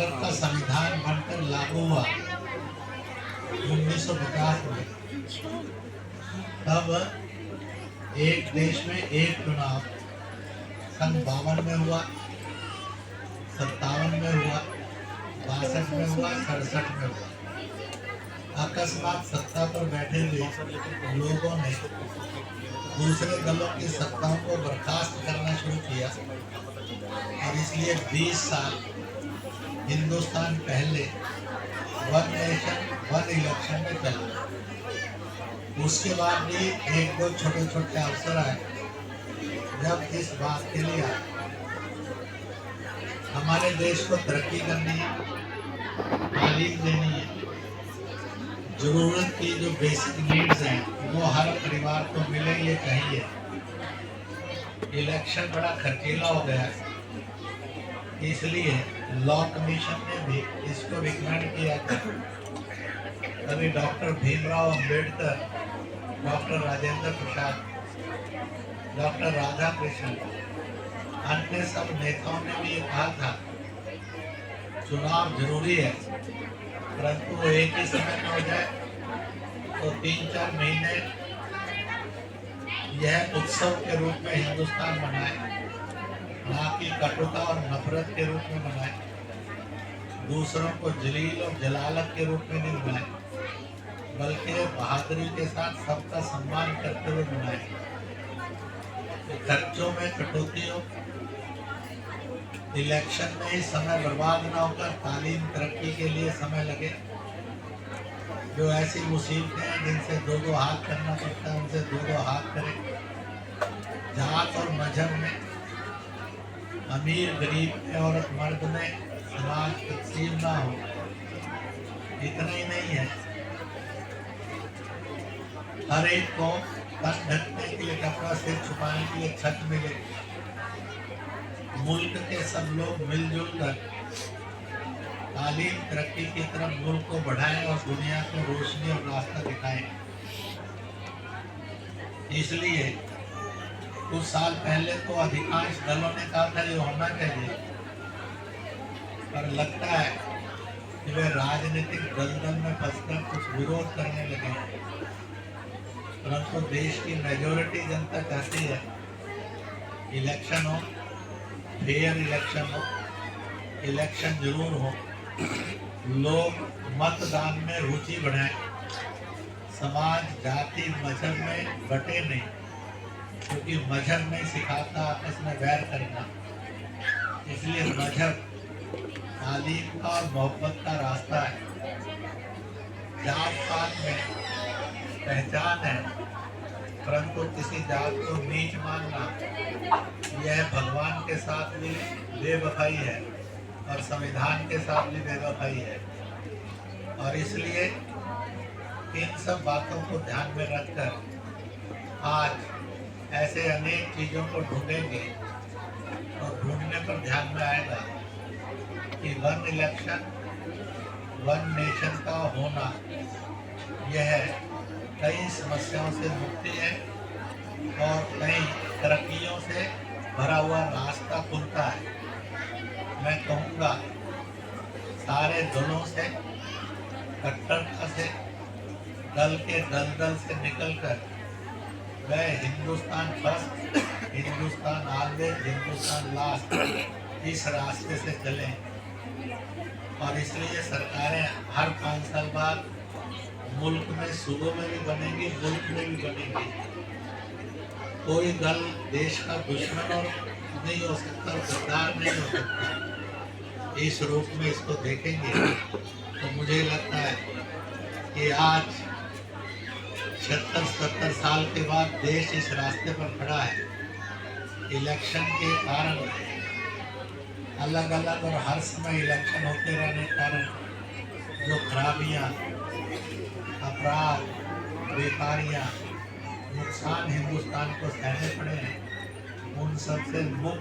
भारत का संविधान बनकर लागू हुआ 1950 में, तब एक देश में एक चुनाव सन 52 में हुआ, 57 में हुआ, 62 में हुआ, 67 में हुआ। अकस्मात सत्ता पर बैठे हुए लोगों ने दूसरे दलों की सत्ताओं को बर्खास्त करना शुरू किया और इसलिए 20 साल हिंदुस्तान पहले वन नेशन वन इलेक्शन में चला। उसके बाद भी एक दो छोटे छोटे अवसर आए जब इस बात के लिए हमारे देश को तरक्की करनी है, तालीम देनी है, जरूरत की जो बेसिक नीड्स हैं वो हर परिवार को मिले, ये चाहिए। इलेक्शन बड़ा खर्चीला हो गया है, इसलिए लॉ कमीशन ने भी इसको रिकमेंड किया था। तभी doctor Bhimrao Ambedkar, doctor Rajendra Prasad, doctor Radha Krishna, अन्य सब नेताओं ने भी ये कहा था चुनाव जरूरी है, परंतु वो एक ही समय में हो जाए तो 3-4 महीने यह उत्सव के रूप में हिंदुस्तान मनाए, ना कि कटुता और नफरत के रूप में मनाए, दूसरों को जलील और जलालत के रूप में नहीं मनाए, बल्कि बहादुरी के साथ सबका सम्मान करते हुए मनाए। खर्चों में कटौती हो, इलेक्शन में ही समय बर्बाद ना होकर तालीम तरक्की के लिए समय लगे। जो ऐसी मुसीबतें हैं जिनसे दो दो हाथ करना पड़ता है, उनसे दो दो हाथ करें। जात और मजहब में, अमीर गरीब में, औरत मर्द में समाज तकसीम ना हो। इतना ही नहीं है, हर एक को तन ढकने के लिए कपड़ा, सिर छुपाने के लिए छत मिले। मुल्क के सब लोग मिलजुल कर तालीम तरक्की की तरफ मुल्क को बढ़ाएं और दुनिया को रोशनी और रास्ता दिखाएं। इसलिए कुछ साल पहले तो अधिकांश दलों ने कहा था ये होना चाहिए, पर लगता है कि वे राजनीतिक दलदल में फंसकर कुछ विरोध करने लगे हैं। परंतु देश की मेजॉरिटी जनता चाहती है इलेक्शन हो, फेयर इलेक्शन हो, इलेक्शन जरूर हो, लोग मतदान में रुचि बढ़ाएं, समाज जाति मजहब में बटे नहीं, क्योंकि मजहब नहीं सिखाता आपस में वैर करना। इसलिए मजहब तालीम का और मोहब्बत का रास्ता है। जात पात में पहचान है, परंतु किसी जात को नीच मानना यह भगवान के साथ भी बेवफाई है और संविधान के साथ भी बेवफाई है। और इसलिए इन सब बातों को ध्यान में रखकर आज ऐसे अनेक चीज़ों को ढूंढेंगे और ढूंढने पर ध्यान में आएगा कि वन इलेक्शन वन नेशन का होना यह कई समस्याओं से मुक्ति है और कई तरक्कियों से भरा हुआ रास्ता खुलता है। मैं कहूँगा सारे दलों से, कट्टरता से, दल के दलदल से निकलकर वह Hindustan first, Hindustan always, Hindustan last, इस रास्ते से चलें। और इसलिए सरकारें हर 5 साल बाद मुल्क में, सूबों में भी बनेगी, मुल्क में भी बनेगी। कोई दल देश का दुश्मन और नहीं हो सकता, गद्दार नहीं हो सकता। इस रूप में इसको देखेंगे तो मुझे लगता है कि आज 76-77 साल के बाद देश इस रास्ते पर खड़ा है। इलेक्शन के कारण अलग अलग और हर समय इलेक्शन होते रहने के कारण जो खराबियाँ, अपराध, बेकारियाँ, नुकसान हिंदुस्तान को सहने पड़े हैं, उन सब से मुक्त